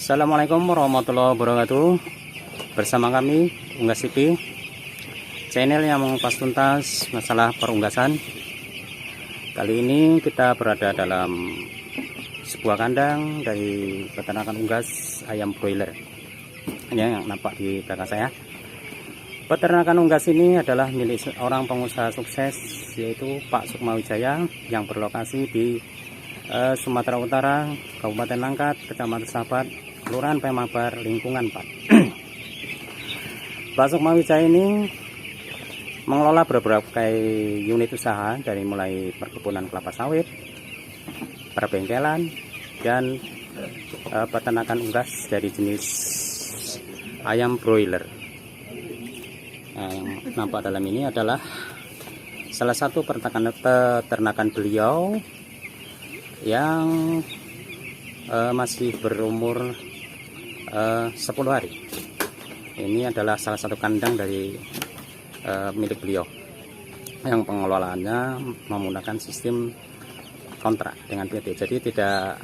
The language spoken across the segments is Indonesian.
Assalamualaikum warahmatullahi wabarakatuh. Bersama kami Unggas TV, channel yang mengupas tuntas masalah perunggasan. Kali ini kita berada dalam sebuah kandang dari peternakan unggas ayam broiler. Ini yang nampak di belakang saya. Peternakan unggas ini adalah milik orang pengusaha sukses, yaitu Pak Sukmawijaya, yang berlokasi di Sumatera Utara, Kabupaten Langkat, Kecamatan Sahabat, Kelurahan Pemabar, Lingkungan 4. Pak Sukmawijaya ini mengelola berbagai unit usaha, dari mulai perkebunan kelapa sawit, perbengkelan, dan peternakan unggas dari jenis ayam broiler. Nah, yang nampak dalam ini adalah salah satu peternakan beliau yang masih berumur 10 hari. Ini adalah salah satu kandang dari milik beliau yang pengelolaannya menggunakan sistem kontrak dengan PT, jadi tidak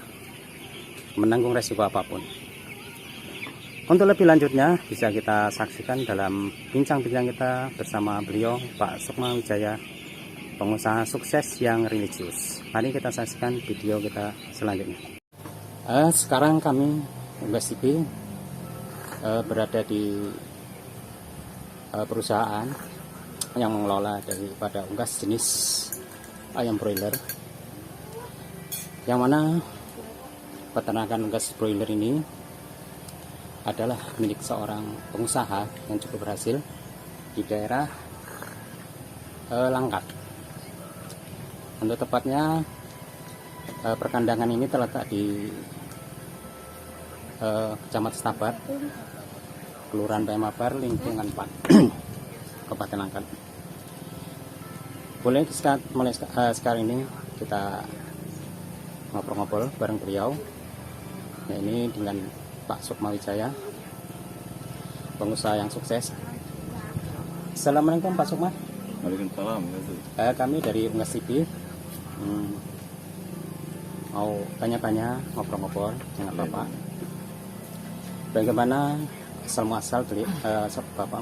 menanggung resiko apapun. Untuk lebih lanjutnya bisa kita saksikan dalam bincang-bincang kita bersama beliau, Pak Sukmawijaya, pengusaha sukses yang religius. Mari kita saksikan video kita selanjutnya. Sekarang kami Unggas TV berada di perusahaan yang mengelola daripada unggas jenis ayam broiler, yang mana peternakan unggas broiler ini adalah milik seorang pengusaha yang cukup berhasil di daerah Langkat. Untuk tepatnya perkandangan ini terletak di Kecamatan Sahabat, Kelurahan Pemabar, Lingkungan 4, Kabupaten Langkat. Boleh mulai sekarang ini kita ngobrol-ngobrol bareng beliau. Nah, ini dengan Pak Sukmawijaya, pengusaha yang sukses. Assalamualaikum Pak Sukma. Waalaikumsalam. Kami dari Unggas TV mau tanya-tanya, ngobrol-ngobrol dengan Bapak. Bagaimana asal muasal dari Bapak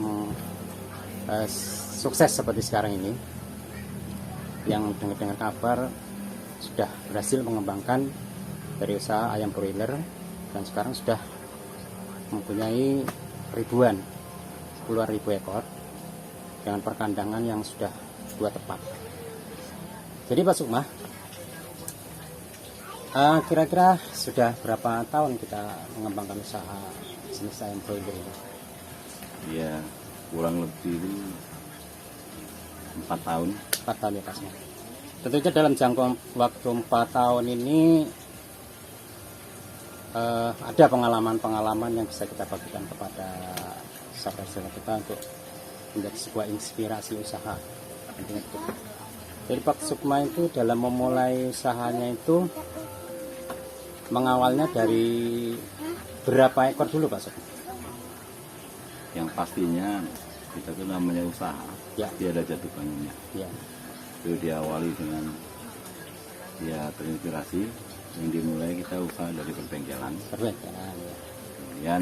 sukses seperti sekarang ini, yang dengar kabar sudah berhasil mengembangkan dari usaha ayam broiler dan sekarang sudah mempunyai puluhan ribu ekor dengan perkandangan yang sudah 2 tepat. Jadi Pak Sukma, kira-kira sudah berapa tahun kita mengembangkan usaha jenis ayam broiler ini? Ya, kurang lebih 4 tahun. 4 tahun ya Pak Sukma. Tentunya dalam jangka waktu 4 tahun ini ada pengalaman-pengalaman yang bisa kita bagikan kepada sahabat-sahabat kita untuk menjadi sebuah inspirasi usaha. Jadi Pak Sukma itu dalam memulai usahanya itu mengawalnya dari berapa ekor dulu Pak Sukma? Yang pastinya kita tuh namanya usaha, Ya. dia ada jatuh bangunnya. Ya. Itu diawali dengan terinspirasi yang dimulai kita usaha dari perbengkelan. Perbengkelan ya. Kemudian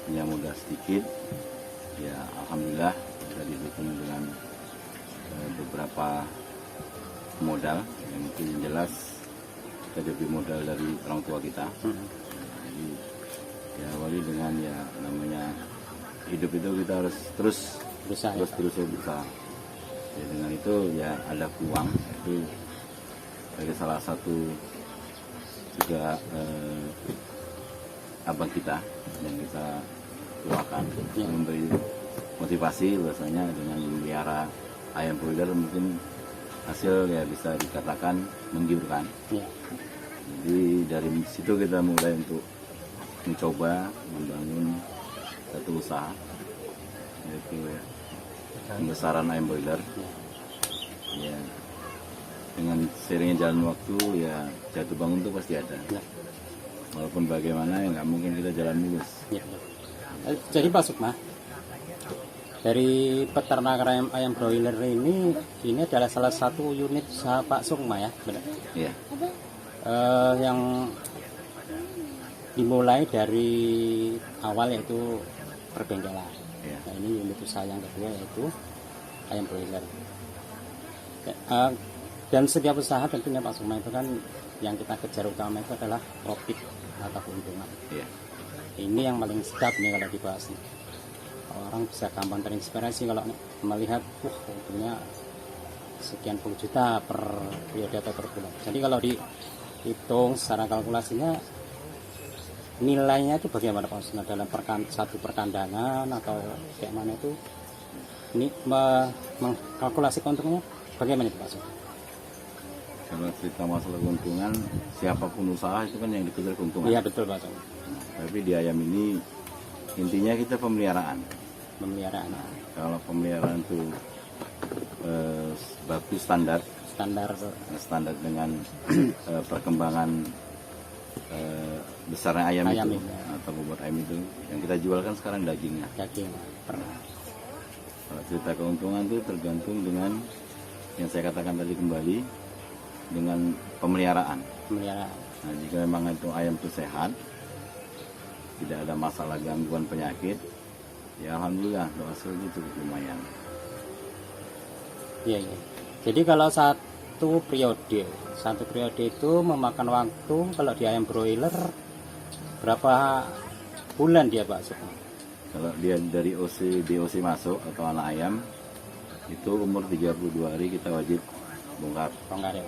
punya modal sedikit, ya alhamdulillah bisa didukung dengan beberapa modal yang mungkin jelas kita diberi modal dari orang tua kita. Jadi diawali dengan namanya hidup itu kita harus terus berusaha. Ya, dengan itu ya ada peluang, itu dari salah satu juga abang kita yang kita doakan memberi motivasi bahwasanya dengan memelihara ayam broiler mungkin hasil ya bisa dikatakan menggiurkan. Jadi dari situ kita mulai untuk mencoba membangun satu usaha, yaitu pembesaran ayam broiler. Ya, dengan seringnya jalan waktu ya jatuh bangun itu pasti ada. Walaupun bagaimana ya nggak mungkin kita jalan mulus. Jadi Pak Sukma, dari peternakan ayam broiler ini adalah salah satu unit usaha Pak Sukma ya, benar? Iya. Yang dimulai dari awal yaitu perbengkelan. Ya. Nah, ini unit usaha yang kedua yaitu ayam broiler. Dan setiap usaha tentunya Pak Sukma itu kan yang kita kejar utama itu adalah profit atau keuntungan. Ya. Ini yang paling sedap nih kalau dibahas nih. Orang bisa gampang terinspirasi kalau melihat untungnya sekian puluh juta per periode atau per bulan. Jadi kalau dihitung secara kalkulasinya nilainya itu bagaimana Pak Sukma dalam satu perkandangan atau kayak mana itu ini mengkalkulasi keuntungannya bagaimana itu Pak Sukma? Kalau cerita masalah keuntungan, siapapun usaha itu kan yang dikejar keuntungan. Iya betul Pak Sukma. Tapi di ayam ini intinya kita pemeliharaan. Pemeliharaan. Kalau pemeliharaan itu bagus standar dengan perkembangan besarnya ayam itu atau bobot ayam itu yang kita jual kan sekarang dagingnya. Kalau cerita keuntungan itu tergantung dengan yang saya katakan tadi kembali dengan pemeliharaan. Nah, jika memang itu ayam itu sehat, tidak ada masalah gangguan penyakit, ya alhamdulillah hasilnya cukup lumayan. Iya. Jadi kalau satu periode itu memakan waktu kalau di ayam broiler berapa bulan dia Pak Sukma? Kalau dia dari DOC masuk atau anak ayam itu umur 32 hari kita wajib bongkar ya.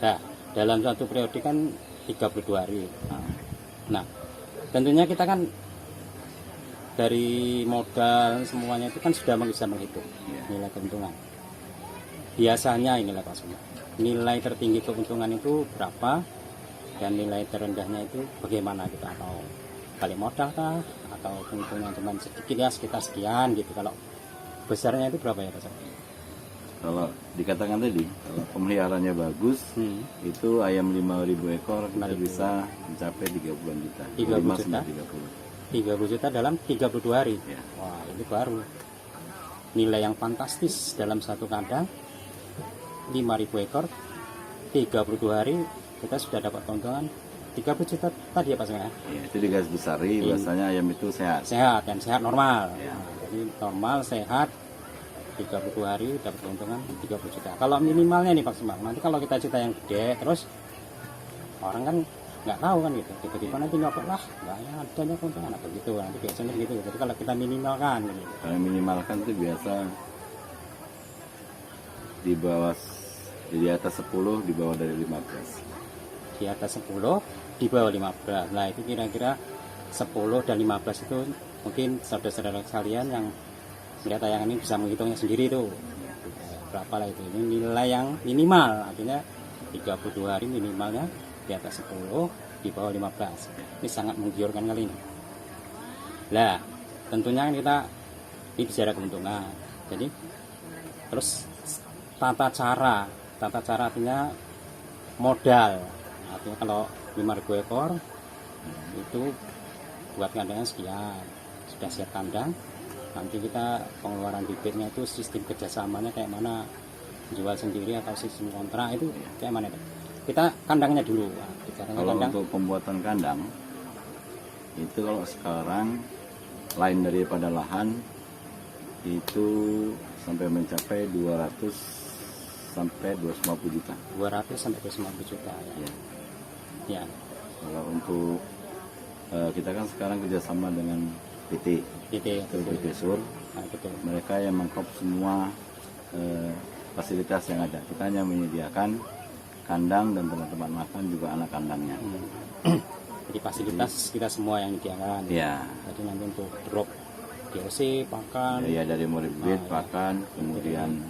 Nah, dalam satu periode kan 32 hari. Nah, tentunya kita kan dari modal semuanya itu kan sudah bisa menghitung nilai keuntungan. Biasanya inilah Pak Sukma, nilai tertinggi keuntungan itu berapa dan nilai terendahnya itu bagaimana kita, atau balik modal kah atau keuntungan cuma sedikit ya sekitar sekian gitu. Kalau besarnya itu berapa ya Pak Sukma? Kalau dikatakan tadi kalau pemeliharaannya bagus itu ayam 5.000 ekor kita bisa mencapai 30 juta. 30 juta dalam 32 hari ya. Wah ini baru nilai yang fantastis dalam satu kandang 5.000 ekor 32 hari kita sudah dapat keuntungan 30 juta tadi ya Pak Sukma? Ya, itu di garis besar biasanya ayam itu sehat dan sehat normal ya. Jadi normal sehat 32 hari dapat keuntungan 30 juta. Kalau minimalnya nih Pak Sukma, nanti kalau kita cerita yang gede terus orang kan nggak tahu kan gitu, tiba-tiba nanti nyopot lah nggak adanya keuntungan atau gitu, nanti biasanya gitu. Jadi kalau kita minimalkan gitu. Kalau minimalkan itu biasa di bawah, di atas 10, di bawah dari 15. Di atas 10, di bawah 15. Nah itu kira-kira 10 dan 15 itu mungkin saudara-saudara sekalian yang melihat tayangan ini bisa menghitungnya sendiri tuh berapa lah itu. Ini nilai yang minimal, artinya 32 hari minimalnya di atas 10, di bawah 15. Ini sangat menggiurkan kali ini. Nah tentunya kan kita ini bicara keuntungan. Jadi terus tata cara artinya modal. Artinya kalau 5.000 ekor itu buat kandangnya sekian, sudah siap kandang. Nanti kita pengeluaran bibitnya itu sistem kerjasamanya kayak mana, jual sendiri atau sistem kontrak itu kayak mana? Kita kandangnya dulu. Kalau untuk pembuatan kandang itu kalau sekarang lain daripada lahan itu sampai mencapai 200 sampai 250 juta. 200 sampai 250 juta ya. Kalau untuk kita kan sekarang kerjasama dengan PT Sur. Nah, betul. Mereka yang mengkop semua fasilitas yang ada. Kita hanya menyediakan kandang dan tempat-tempat makan juga anak kandangnya. Jadi fasilitas kita semua yang disediakan. Ya. Jadi nanti untuk drop DOC, pakan. Ya dari mulai bibit, pakan, kemudian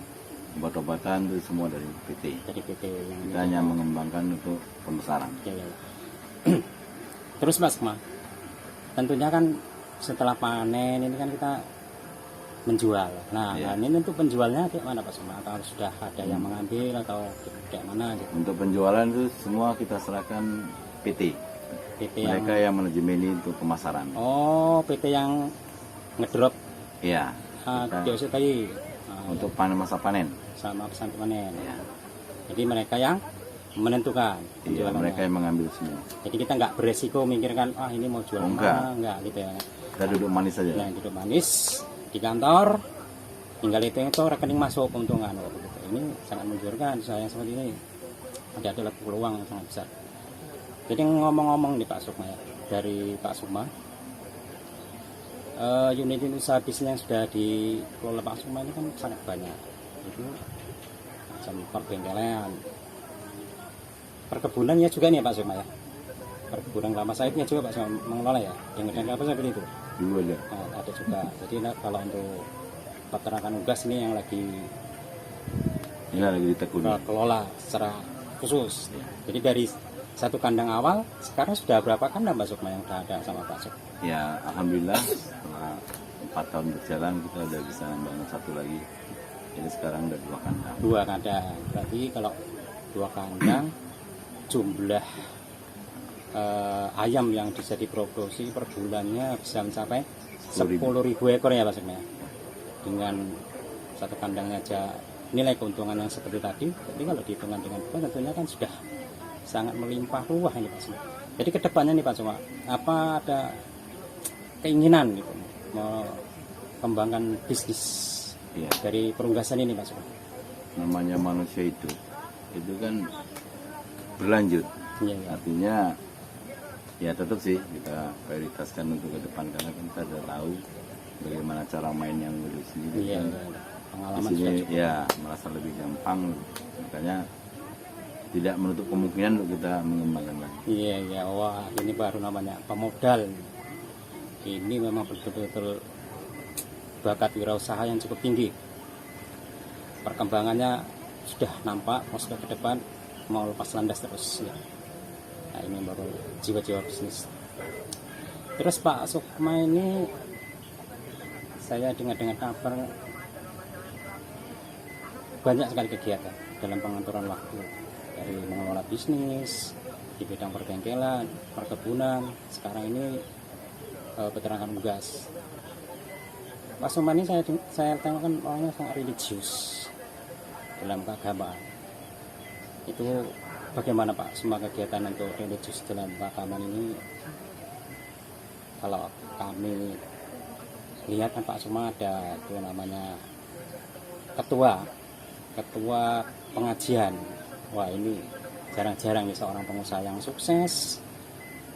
obat-obatan itu semua dari PT. Dari PT. Kita hanya mengembangkan untuk pembesaran. Ya. Terus Mas Sukma, tentunya kan setelah panen ini kan kita menjual. Nah, ini untuk penjualnya kayak mana Pak Sukma? Atau sudah ada yang mengambil atau kayak mana gitu? Untuk penjualan itu semua kita serahkan PT. Mereka yang manajemen untuk pemasaran. Oh, PT yang ngedrop. Iya. DOC tadi. Untuk panen masa panen. Sama pesan panen. Ya. Jadi mereka yang menentukan Iya, penjualannya. mereka yang mengambil semua. Jadi kita nggak beresiko mikirkan ini mau jual Enggak. mana, enggak gitu ya. Kita duduk manis saja. Nah, duduk manis di kantor, tinggal itu rekening masuk keuntungan. Oh, begitu. Ini sangat menggiurkan saya seperti ini. Ada peluang yang sangat besar. Jadi ngomong-ngomong nih Pak Sukma ya, dari Pak Sukma, unit usaha bisnis yang sudah dikelola Pak Sukma ini kan sangat banyak. Itu macam perbengkelan, perkebunan ya juga nih Pak Sukma ya. Perkebunan kelapa sawitnya juga Pak Sukma mengelola ya, dengan kelapa sawit itu. Dulu aja. Nah, ada juga. Jadi kalau untuk peternakan unggas ini yang lagi Ini lagi ditekuni. kelola secara khusus. Jadi dari satu kandang awal, sekarang sudah berapa kandang Pak Sukma yang sudah ada sama Pak Suk? Ya, alhamdulillah setelah 4 tahun berjalan kita udah bisa membangun satu lagi. Jadi sekarang udah 2 kandang. 2 kandang. Berarti kalau 2 kandang, jumlah ayam yang bisa diproduksi per bulannya bisa mencapai 10.000 ekor ya Pak Sukma. Dengan satu kandangnya aja nilai keuntungan yang seperti tadi, jadi kalau dihitungkan dengan bulan tentunya kan sudah sangat melimpah ruah ini Pak Sukma. Jadi kedepannya nih Pak Sukma, apa ada keinginan gitu mau kembangkan bisnis Ya, dari perunggasan ini Pak Sukma? namanya manusia itu kan berlanjut. Iya, iya. Artinya ya tetap sih kita prioritaskan untuk ke depan karena kita sudah tahu bagaimana cara main yang dulu sendiri. Iya, kan. iya. Di Pengalaman sini sudah cukup. ya merasa lebih gampang, makanya tidak menutup kemungkinan untuk kita mengembangkan lagi. Iya, iya. Wah, ini baru namanya pemodal. Ini memang betul-betul bakat wirausaha yang cukup tinggi. Perkembangannya sudah nampak, prospek ke depan mau lepas landas terus ya. Nah, ini baru jiwa-jiwa bisnis. Terus Pak Sukma ini saya dengar kabar banyak sekali kegiatan dalam pengaturan waktu, dari mengelola bisnis di bidang perbengkelan, perkebunan, sekarang ini peternakan unggas. Pak Sukma ini saya tengok kan orangnya sangat religius dalam keagamaan. Itu bagaimana Pak semua kegiatan untuk religius dalam keagamaan ini? Kalau kami lihat kan Pak Sukma ada itu namanya ketua pengajian. Wah, ini jarang-jarang nih seorang pengusaha yang sukses,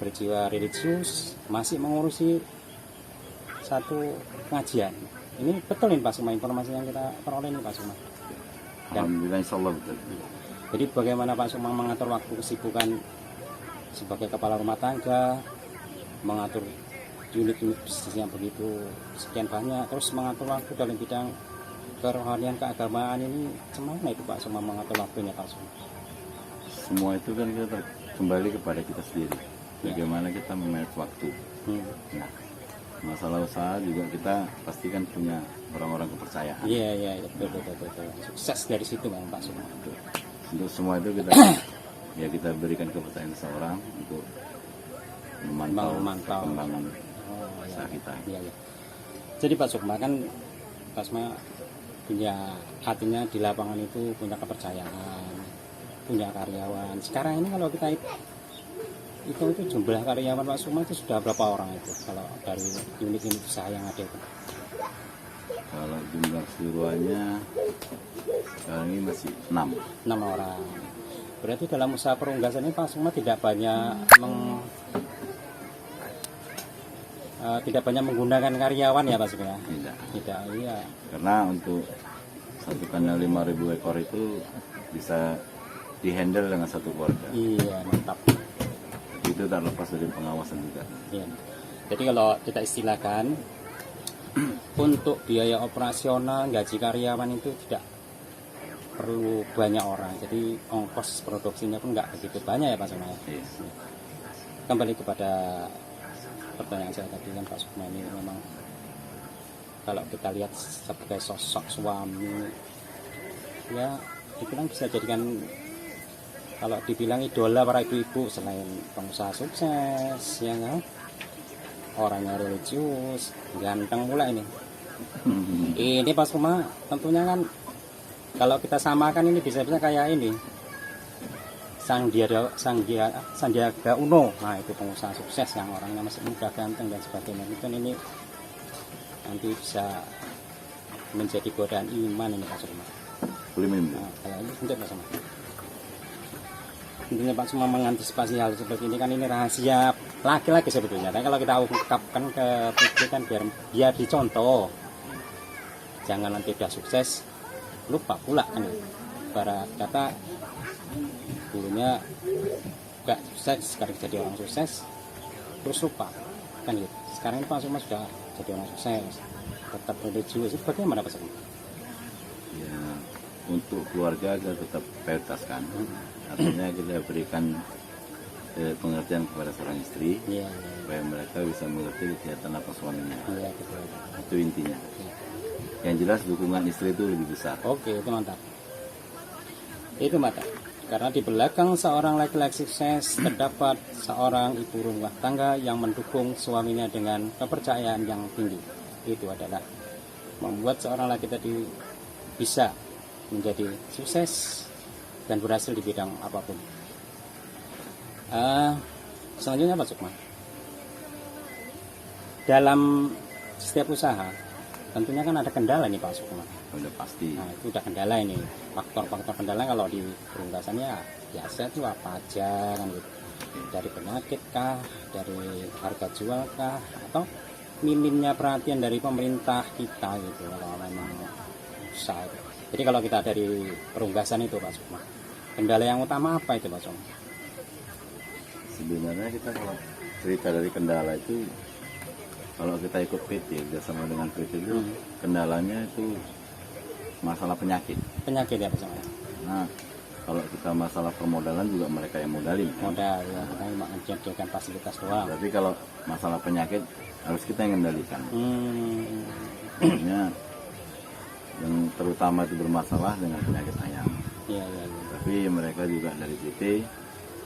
berjiwa religius, masih mengurusi satu pengajian. Ini betul ini Pak Sukma, informasi yang kita peroleh ini Pak Sukma. Alhamdulillah insya Allah betul. Jadi bagaimana Pak Sukma mengatur waktu kesibukan sebagai kepala rumah tangga, mengatur unit-unit bisnis yang begitu sekian banyak, terus mengatur waktu dalam bidang kerohanian keagamaan ini, gimana itu Pak Sukma mengatur waktunya Pak Sukma? Semua itu kan kita kembali kepada kita sendiri. Bagaimana kita memanage waktu. Nah, masalah usaha juga kita pastikan punya orang-orang kepercayaan. Iya, iya, betul. Sukses dari situ Bang Pak Sukma. Untuk semua itu kita ya kita berikan kepercayaan seseorang untuk memantau perkembangan usaha kita. Iya. Jadi Pak Sukma kan Pak Sukma punya, artinya di lapangan itu punya kepercayaan, punya karyawan. Sekarang ini kalau kita itu jumlah karyawan Pak Sukma itu sudah berapa orang itu kalau dari unit-unit usaha yang ada itu? Kalau jumlah keseluruhannya sekarang ini masih 6. 6 orang. Berarti dalam usaha perunggasan ini Pak Sukma tidak banyak menggunakan karyawan ya Pak Sukma? Tidak, iya. Karena untuk satu kandang 5.000 ekor itu bisa dihandle dengan satu keluarga. Iya, mantap. Itu tak lepas dari pengawasan juga. Iya. Jadi kalau kita istilahkan untuk biaya operasional gaji karyawan itu tidak perlu banyak orang, jadi ongkos produksinya pun nggak begitu banyak ya Pak Sukma. Yes. Kembali kepada pertanyaan saya tadi kan Pak Sukma ini memang kalau kita lihat sebagai sosok suami ya dibilang bisa jadikan, kalau dibilang idola para ibu-ibu selain pengusaha sukses ya kan, orangnya religius, ganteng pula ini. Ini Pak Sukma tentunya kan kalau kita samakan ini bisa kayak ini Sandiaga Uno. Nah, itu pengusaha sukses yang orangnya masih muda, ganteng dan sebagainya. Itu ini nanti bisa menjadi godaan iman ini Pak Sukma. Boleh minum. Nah, kalau ini untuk Pak Sukma. Intinya Pak Sukma mengantisipasi hal seperti ini kan ini rahasia laki-laki sebetulnya. Tapi kalau kita ungkapkan ke publik kan biar dicontoh. Jangan nanti udah sukses lupa pula kan. Ibarat kata dulunya gak sukses, sekarang jadi orang sukses terus lupa kan gitu. Sekarang ini Pak Sukma sudah jadi orang sukses, tetap religius. Itu bagaimana Pak Sukma? Ya, untuk keluarga kita tetap prioritaskan. Artinya kita berikan pengertian kepada seorang istri, Iya, supaya mereka bisa mengerti kegiatan apa suaminya. iya betul. Itu intinya. Yang jelas dukungan istri itu lebih besar. Oke, itu mantap. Itu mantap. Karena di belakang seorang laki-laki sukses terdapat seorang ibu rumah tangga yang mendukung suaminya dengan kepercayaan yang tinggi. Itu adalah membuat seorang laki tadi bisa menjadi sukses dan berhasil di bidang apapun. Selanjutnya Pak Sukma, dalam setiap usaha tentunya kan ada kendala nih Pak Sukma. Udah pasti. Nah, itu udah kendala ini. Faktor-faktor kendala kalau di perunggasannya biasa itu apa aja kan gitu. Dari penyakit kah, dari harga jual kah, atau minimnya perhatian dari pemerintah kita gitu kalau memang usaha itu. Jadi kalau kita dari perunggasan itu Pak Sukma, kendala yang utama apa itu Pak Sukma? Sebenarnya kita kalau cerita dari kendala itu, kalau kita ikut PT bersama dengan PT itu kendalanya itu masalah penyakit. Penyakit ya Pak Sukma. Nah, kalau kita masalah permodalan juga mereka yang modalin. Modal ya, kita cuma menyediakan fasilitas doang. Tapi kalau masalah penyakit harus kita yang kendalikan. Artinya yang terutama itu bermasalah dengan penyakit ayam. Iya, iya, iya. Tapi mereka juga dari PT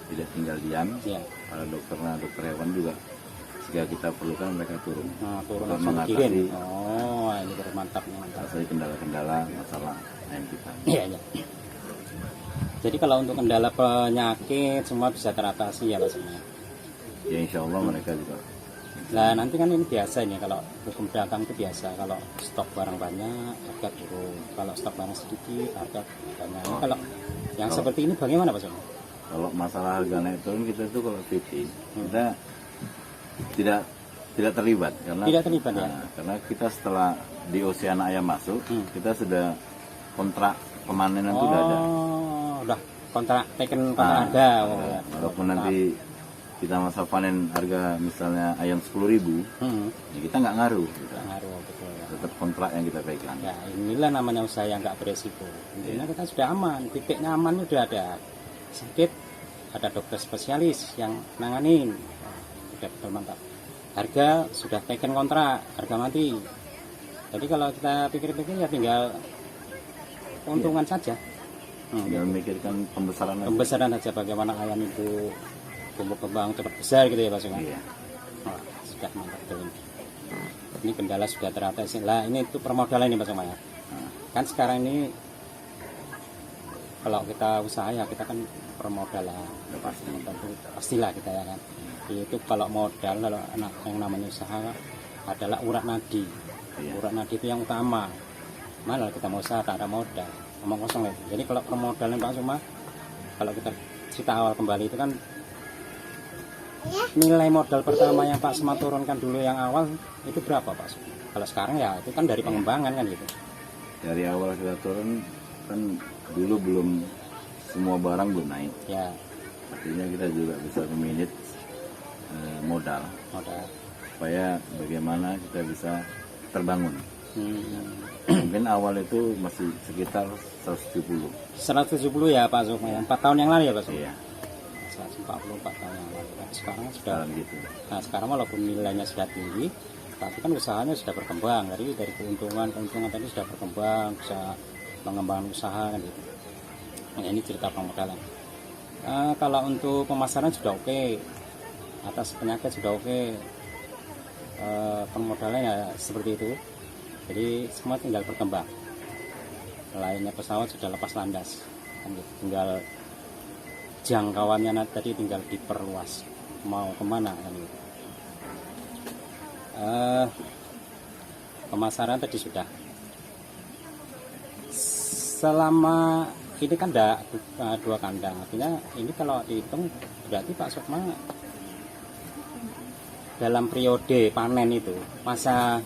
tidak tinggal diam. Iya. Para dokter hewan juga jika kita perlukan mereka turun. Nah, turun Untuk langsung mengatasi kirim. Oh, ini baru mantap nih, mantap. mengatasi kendala-kendala masalah ayam kita. Iya, iya. Jadi kalau untuk kendala penyakit semua bisa teratasi ya Pak Sukma. Ya insya Allah mereka juga. Nah nanti kan ini biasa ini kalau hukum dagang itu biasa, kalau stok barang banyak harga turun, kalau stok barang sedikit harga banyak. Ini kalau yang seperti ini bagaimana Pak Sukma? Kalau masalah harga naik turun kita itu kalau PT kita tidak terlibat karena Tidak terlibat ya? karena kita setelah di Oceana ayam masuk kita sudah kontrak pemanenan itu sudah ada. Udah kontrak kontrak ada. Oh, ya. Walaupun nanti kita masa panen harga misalnya ayam 10.000, ya kita nggak ngaruh. Ngaruh betul ya. Tetap kontrak yang kita pegang. Ya inilah namanya usaha yang nggak beresiko. Intinya kita sudah aman, titiknya aman sudah ada. Sakit ada dokter spesialis yang nanganin. Udah betul mantap. Harga sudah taken kontrak, harga mati. Jadi kalau kita pikir-pikir ya tinggal keuntungan saja. Tinggal memikirkan pembesaran aja. Pembesaran saja bagaimana ayam itu tumbuh kembang cepat besar gitu ya Pak Sukma. Iya. Oh, sudah mantap betul. Ini kendala sudah teratasi. Lah ini itu permodalan ini Pak Sukma ya. Kan sekarang ini kalau kita usaha ya kita kan permodalan. Udah pasti. Tentu pastilah kita ya kan. Itu kalau modal kalau anak yang namanya usaha adalah urat nadi. Iya. Urat nadi itu yang utama. Malah kita mau usaha tak ada modal, omong kosong itu. Jadi kalau permodalan Pak Sukma, kalau kita cerita awal kembali itu kan nilai modal pertama yang Pak Sukma turunkan dulu yang awal itu berapa Pak Sukma? Kalau sekarang ya itu kan dari pengembangan kan gitu. Dari awal kita turun kan dulu belum semua barang belum naik. Ya Artinya kita juga bisa memanage modal modal. supaya bagaimana kita bisa terbangun. Mungkin awal itu masih sekitar 170. 170 ya Pak Sukma ya. 4 tahun yang lalu ya Pak Sukma. Iya, 144 tahun yang lalu. Sekarang sudah. sekarang gitu. Nah sekarang walaupun nilainya sudah tinggi, tapi kan usahanya sudah berkembang. Dari keuntungan tadi sudah berkembang, bisa mengembangkan usaha kan gitu. Nah, ini cerita permodalan. Kalau untuk pemasaran sudah oke, atas penyakit sudah oke, permodalan ya seperti itu. Jadi semua tinggal berkembang. Lainnya pesawat sudah lepas landas, kan gitu. Tinggal jangkauannya tadi tinggal diperluas mau kemana kan gitu. Pemasaran tadi sudah. Selama ini kan ada 2 kandang, artinya ini kalau dihitung berarti Pak Sukma dalam periode panen itu masa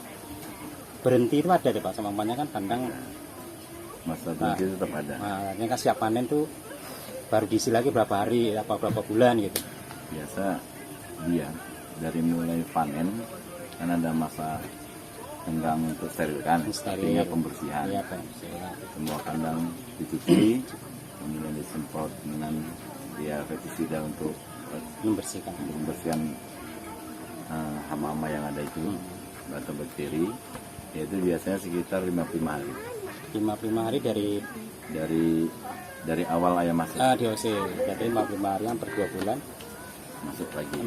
berhenti itu ada deh Pak, semuanya kan kandang Masa berhenti tetap ada. ini kan siap panen tuh baru diisi lagi berapa hari apa berapa bulan gitu. Biasa dia dari mulai panen kan ada masa kandang untuk sterilkan, artinya pembersihan. Iya, pembersihan. Semua kandang dicuci, kemudian disemprot dengan dia pestisida untuk membersihkan hama-hama yang ada itu atau bakteri. Yaitu biasanya sekitar 55 hari. 55 hari dari awal ayam masuk. DOC, jadi 55 hari yang per 2 bulan masuk lagi.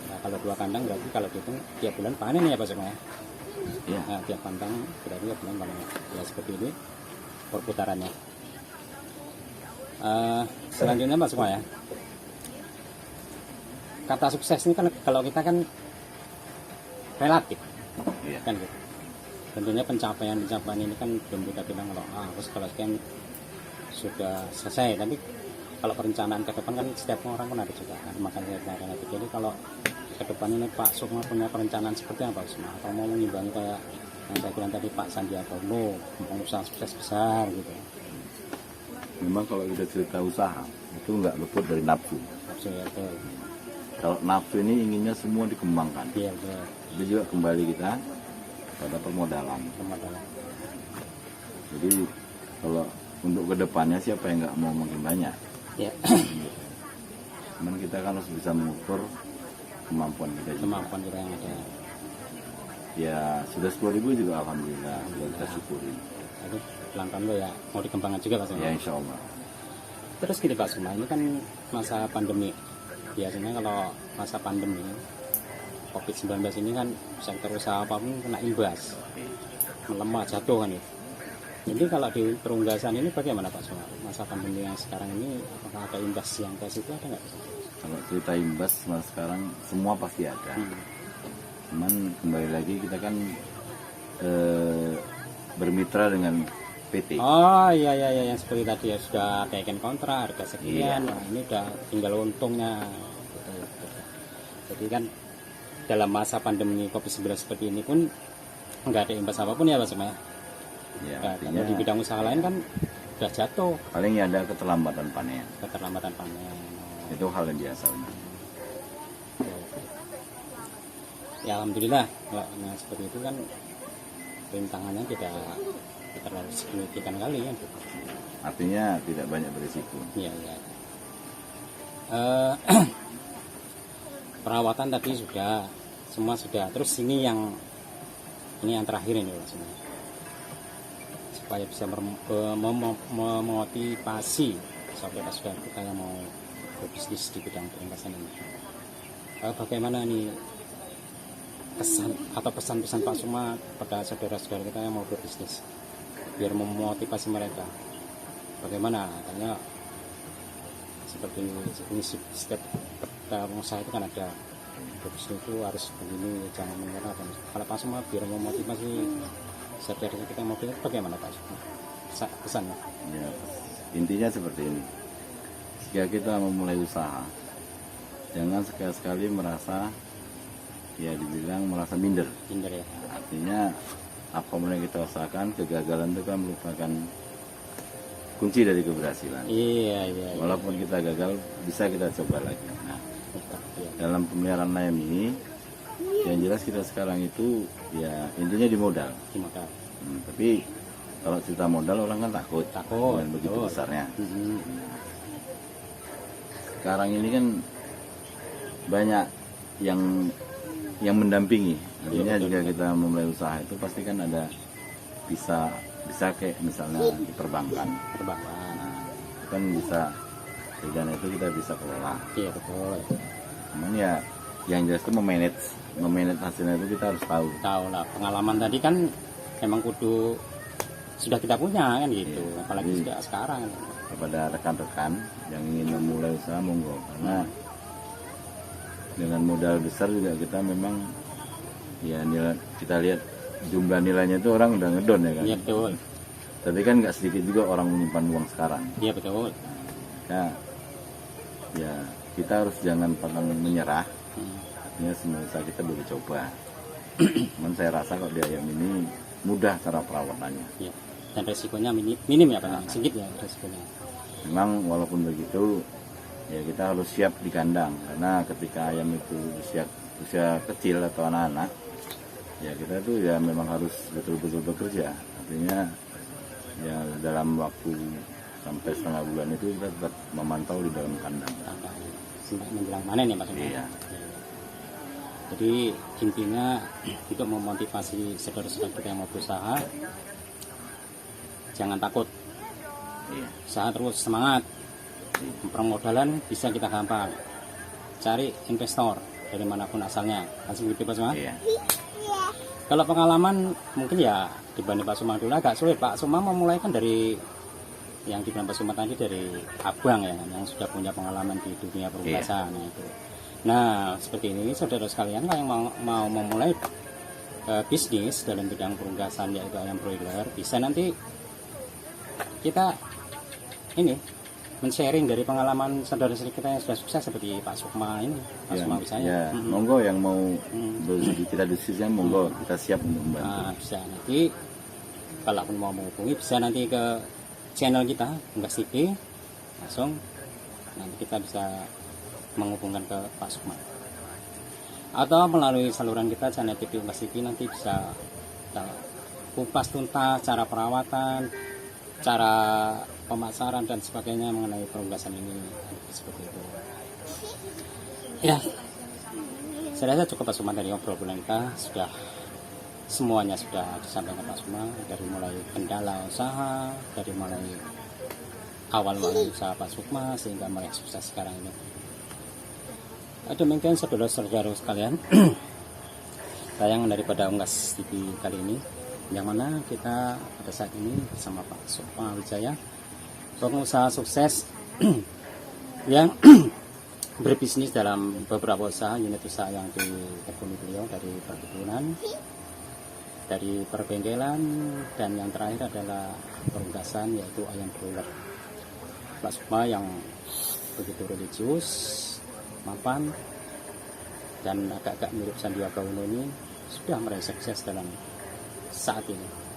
Nah, kalau 2 kandang berarti kalau dihitung tiap bulan panen ya Pak Sukma ya? Iya. Nah, tiap kandang berarti tiap bulan panen. Ya seperti ini perputarannya. Selanjutnya Pak Sukma ya, kata sukses ini kan kalau kita kan relatif, Iya. kan gitu. Tentunya pencapaian ini kan belum kita bilang kalau sekian sudah selesai, tapi kalau perencanaan ke depan kan setiap orang kan ada juga kan, makanya relatif. Jadi kalau ke depan ini Pak Sukma punya perencanaan seperti apa Pak Sukma? Atau mau mengimbangi kayak yang saya bilang tadi Pak Sandiaga Uno, pengusaha sukses besar gitu. Memang kalau kita cerita usaha itu nggak luput dari nafsu. Ya, betul. Kalau nafsu ini inginnya semua dikembangkan. Iya, betul. Itu juga kembali kita pada permodalan. Jadi kalau untuk kedepannya siapa yang nggak mau makin banyak? Ya. Cuman kita kan harus bisa mengukur kemampuan kita juga. Kemampuan kita yang ada. Ya sudah 10.000 juga alhamdulillah kita syukuri. Jadi pelan-pelan lo ya mau dikembangkan juga Pak Sukma. Ya insya Allah. Terus gini Pak Sukma, ini kan masa pandemi. Biasanya kalau masa pandemi COVID-19 ini kan sektor usaha apapun kena imbas, melemah, jatuh kan itu. Jadi kalau di perunggasan ini bagaimana Pak Sukma? Masa pandemi yang sekarang ini apakah ada imbas yang ke situ ada nggak? Kalau cerita imbas mas sekarang semua pasti ada. Cuman kembali lagi kita kan bermitra dengan PT. Oh iya yang seperti tadi ya, sudah teken kontrak harga sekian. Nah, ini udah tinggal untungnya. Jadi kan dalam masa pandemi COVID-19 seperti ini pun nggak ada imbas apapun ya Pak Sukma. Ya, Nah, kalau di bidang usaha lain kan udah jatuh. Paling ya ada keterlambatan panen. Itu hal yang biasa. Ya alhamdulillah, nah seperti itu kan rintangannya tidak terlalu signifikan kali kan. Artinya tidak banyak berisiko. Iya. Perawatan tadi sudah, semua sudah. Terus ini yang terakhir ini sebenarnya, supaya bisa memotivasi saudara-saudara kita yang mau berbisnis di bidang perunggasan ini. Bagaimana nih kesan atau pesan-pesan Pak Sukma pada saudara-saudara kita yang mau berbisnis biar memotivasi mereka? Bagaimana? Katanya seperti ini setiap pengusaha itu kan ada berbisnis itu harus begini, jangan menyerah. Kalau Pak Sukma biar memotivasi saudara kita yang mau berbisnis, bagaimana Pak Sukma pesannya? Ya, intinya seperti ini. Jika kita memulai usaha, jangan sekali-sekali merasa dibilang merasa minder ya. Artinya apapun yang kita usahakan, kegagalan itu kan merupakan kunci dari keberhasilan. Iya. Walaupun kita gagal, bisa kita coba lagi. Nah, dalam pemeliharaan ayam ini, yang jelas kita sekarang itu ya intinya di modal. Tapi kalau cerita modal orang kan takut dengan begitu besarnya. Sekarang ini kan banyak yang mendampingi. Artinya jika kita memulai usaha itu pasti kan ada bisa kayak misalnya di perbankan. Nah, kan bisa dana itu kita bisa kelola. Iya betul. Cuman ya yang jelas itu memanage hasilnya itu kita harus tahu lah. Pengalaman tadi kan memang kudu sudah kita punya kan gitu. Apalagi sekarang. kepada rekan-rekan yang ingin memulai usaha, monggo, karena dengan modal besar juga kita memang ya kita lihat jumlah nilainya itu orang udah ngedon ya kan. Iya betul. Tapi kan nggak sedikit juga orang menyimpan uang sekarang. Iya betul. Ya kita harus jangan pernah menyerah. Artinya semua usaha kita boleh coba. Cuman saya rasa kalau di ayam ini mudah cara perawatannya. Iya. Dan resikonya minim ya Pak, sedikit ya resikonya. Memang walaupun begitu ya kita harus siap di kandang, karena ketika ayam itu usia kecil atau anak-anak ya kita tuh ya memang harus betul-betul bekerja. Artinya ya dalam waktu sampai setengah bulan itu kita tetap memantau di dalam kandang. Sampai menjelang panen ya maksudnya. Iya. Jadi intinya untuk memotivasi saudara-saudara kita yang mau berusaha, jangan takut, Iya. usaha terus, semangat. Permodalan bisa kita gampang, cari investor dari manapun asalnya, langsung gitu Pak Suma. Iya. Kalau pengalaman mungkin ya dibanding Pak Suma dulu agak sulit. Pak Suma memulai kan dari yang di Pak Suma tadi dari abang ya, yang sudah punya pengalaman di dunia perunggasan. Itu. Nah seperti ini saudara sekalian, kalau yang mau memulai bisnis dalam bidang perunggasan yaitu ayam broiler, bisa nanti kita ini men-sharing dari pengalaman saudara-saudara kita yang sudah sukses seperti Pak Sukma ini, Pak Sukma Wisaya. Ya, monggo yang mau kita diskusinya, monggo kita siap untuk membantu. Nah, bisa nanti kalau pun mau menghubungi bisa nanti ke channel kita Unggas TV, langsung nanti kita bisa menghubungkan ke Pak Sukma. Atau melalui saluran kita channel TV Unggas TV nanti bisa kupas tuntas cara perawatan, cara pemasaran dan sebagainya mengenai perunggasan ini, seperti itu. Ya, saya rasa cukup Pak Suma dari obrolan kita, sudah semuanya sudah disampaikan Pak Suma, dari mulai kendala usaha, dari mulai awal usaha Pak Sukma sehingga mulai sukses sekarang ini. Demikian saudara-saudara sekalian, tayangan daripada Unggas TV kali ini, yang mana kita pada saat ini bersama Pak Sukma Wijaya, pengusaha sukses yang berbisnis dalam beberapa usaha, unit usaha yang ditekuni beliau, dari perkebunan, dari perbengkelan, dan yang terakhir adalah perunggasan yaitu ayam broiler. Pak Sukma yang begitu religius, mapan, dan agak-agak mirip Sandiaga Uno ini sudah meraih sukses dalam saat ini.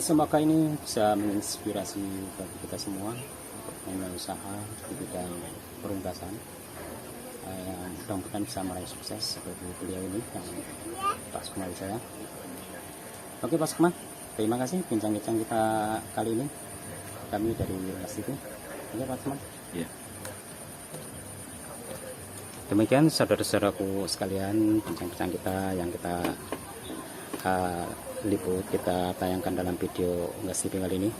Semoga ini bisa menginspirasi bagi kita semua untuk memulai usaha di bidang perunggasan. Mudah-mudahan bisa meraih sukses seperti beliau ini, yang Pak Sukma Wijaya. Oke Pak Sukma, terima kasih bincang-bincang kita kali ini. Kami dari Unggas TV. Oke Pak Sukma. Iya. Demikian saudara-saudaraku sekalian, bincang-bincang kita yang kita liput, kita tayangkan dalam video Unggas TV kali ini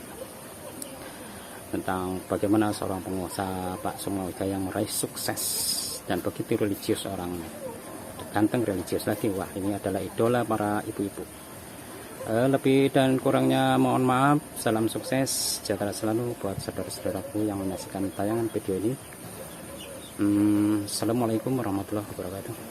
tentang bagaimana seorang pengusaha Pak Sukma Wijaya yang meraih sukses dan begitu religius, orang ganteng religius lagi. Wah, ini adalah idola para ibu-ibu. Lebih dan kurangnya mohon maaf. Salam sukses, sejahtera selalu buat saudara-saudaraku yang menyaksikan tayangan video ini. Assalamualaikum warahmatullahi wabarakatuh.